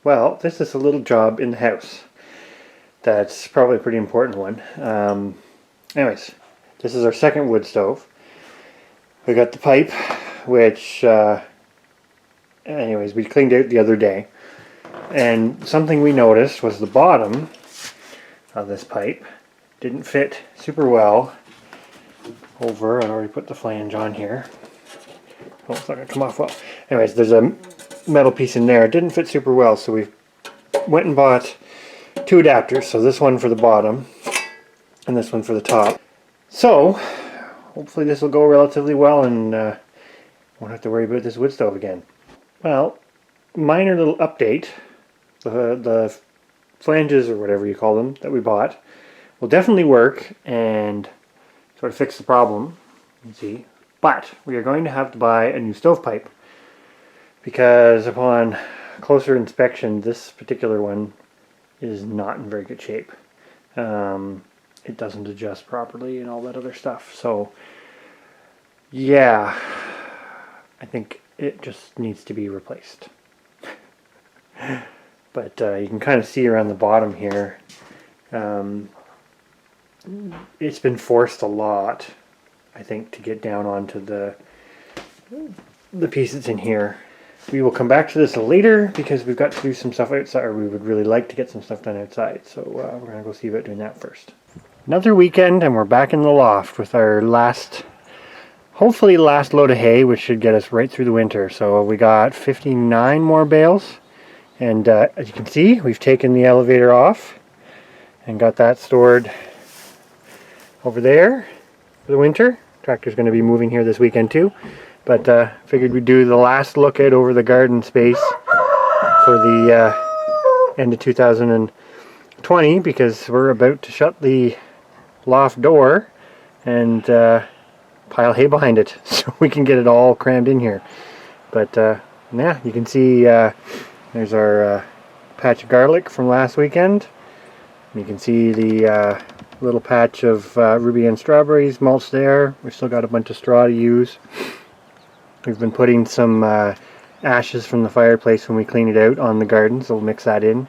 Well, this is a little job in the house. That's probably a pretty important one. Anyways, this is our second wood stove. We got the pipe, which, anyways, we cleaned out the other day. And something we noticed was the bottom of this pipe didn't fit super well over. I already put the flange on here. Oh, it's not going to come off well. Anyways, there's a metal piece in there. It didn't fit super well, so we went and bought two adapters. So this one for the bottom and this one for the top. So hopefully this will go relatively well and won't have to worry about this wood stove again. Well, minor little update. The flanges, or whatever you call them, that we bought will definitely work and sort of fix the problem, you see. But we are going to have to buy a new stovepipe because upon closer inspection, this particular one is not in very good shape. It doesn't adjust properly and all that other stuff. So yeah, I think it just needs to be replaced. But you can kind of see around the bottom here, it's been forced a lot, I think, to get down onto the piece that's in here. We will come back to this later because we've got to do some stuff outside, or we would really like to get some stuff done outside. So we're going to go see about doing that first. Another weekend and we're back in the loft with our hopefully last load of hay, which should get us right through the winter. So we got 59 more bales. And as you can see, we've taken the elevator off and got that stored over there for the winter. Tractor's going to be moving here this weekend too. But figured we'd do the last look out over the garden space for the end of 2020 because we're about to shut the loft door and pile hay behind it so we can get it all crammed in here. But yeah, you can see there's our patch of garlic from last weekend. You can see the little patch of ruby and strawberries mulch there. We've still got a bunch of straw to use. We've been putting some ashes from the fireplace when we clean it out on the garden, so we'll mix that in.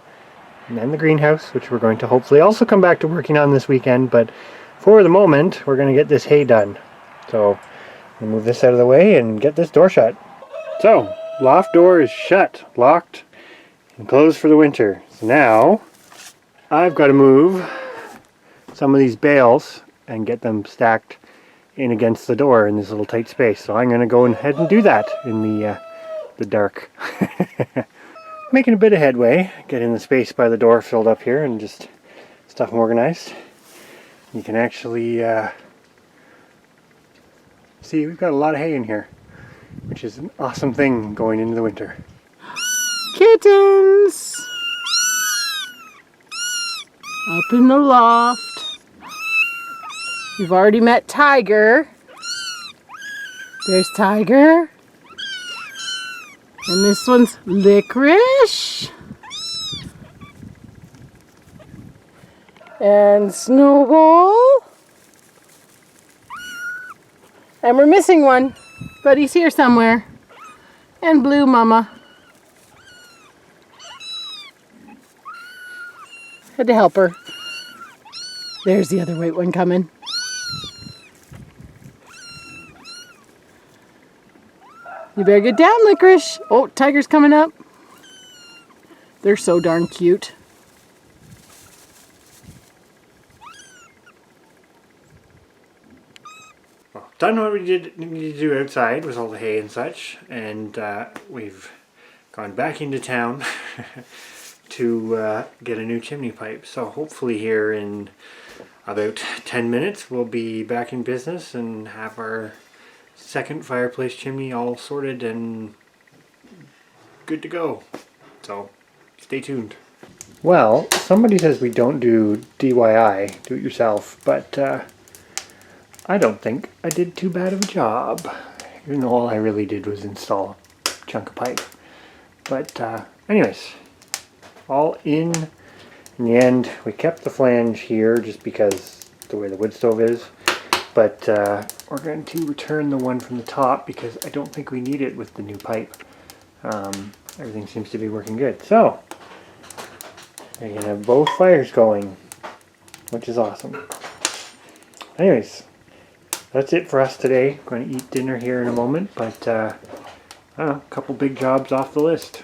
And then the greenhouse, which we're going to hopefully also come back to working on this weekend, but for the moment we're going to get this hay done. So we'll move this out of the way and get this door shut. So, loft door is shut, locked, and closed for the winter. So now I've got to move some of these bales and get them stacked in against the door in this little tight space. So I'm going to go ahead and do that in the dark. Making a bit of headway, getting the space by the door filled up here and just stuff organized. You can actually see we've got a lot of hay in here, which is an awesome thing going into the winter. Kittens! Up in the loft. You've already met Tiger. There's Tiger. And this one's Licorice. And Snowball. And we're missing one, but he's here somewhere. And Blue Mama. Had to help her. There's the other white one coming. You better get down, Licorice. Oh, Tiger's coming up. They're so darn cute. Well, done what we need to do outside with all the hay and such, and we've gone back into town to get a new chimney pipe. So hopefully here in about 10 minutes we'll be back in business and have our second fireplace chimney all sorted and good to go. So stay tuned. Well, somebody says we don't do DIY, do it yourself, but I don't think I did too bad of a job, even though all I really did was install a chunk of pipe. But anyways, all in the end. We kept the flange here just because the way the wood stove is, but we're going to return the one from the top because I don't think we need it with the new pipe. Everything seems to be working good. So You can have both fires going, which is awesome. Anyways, that's it for us today. Going to eat dinner here in a moment, but I don't know, a couple big jobs off the list.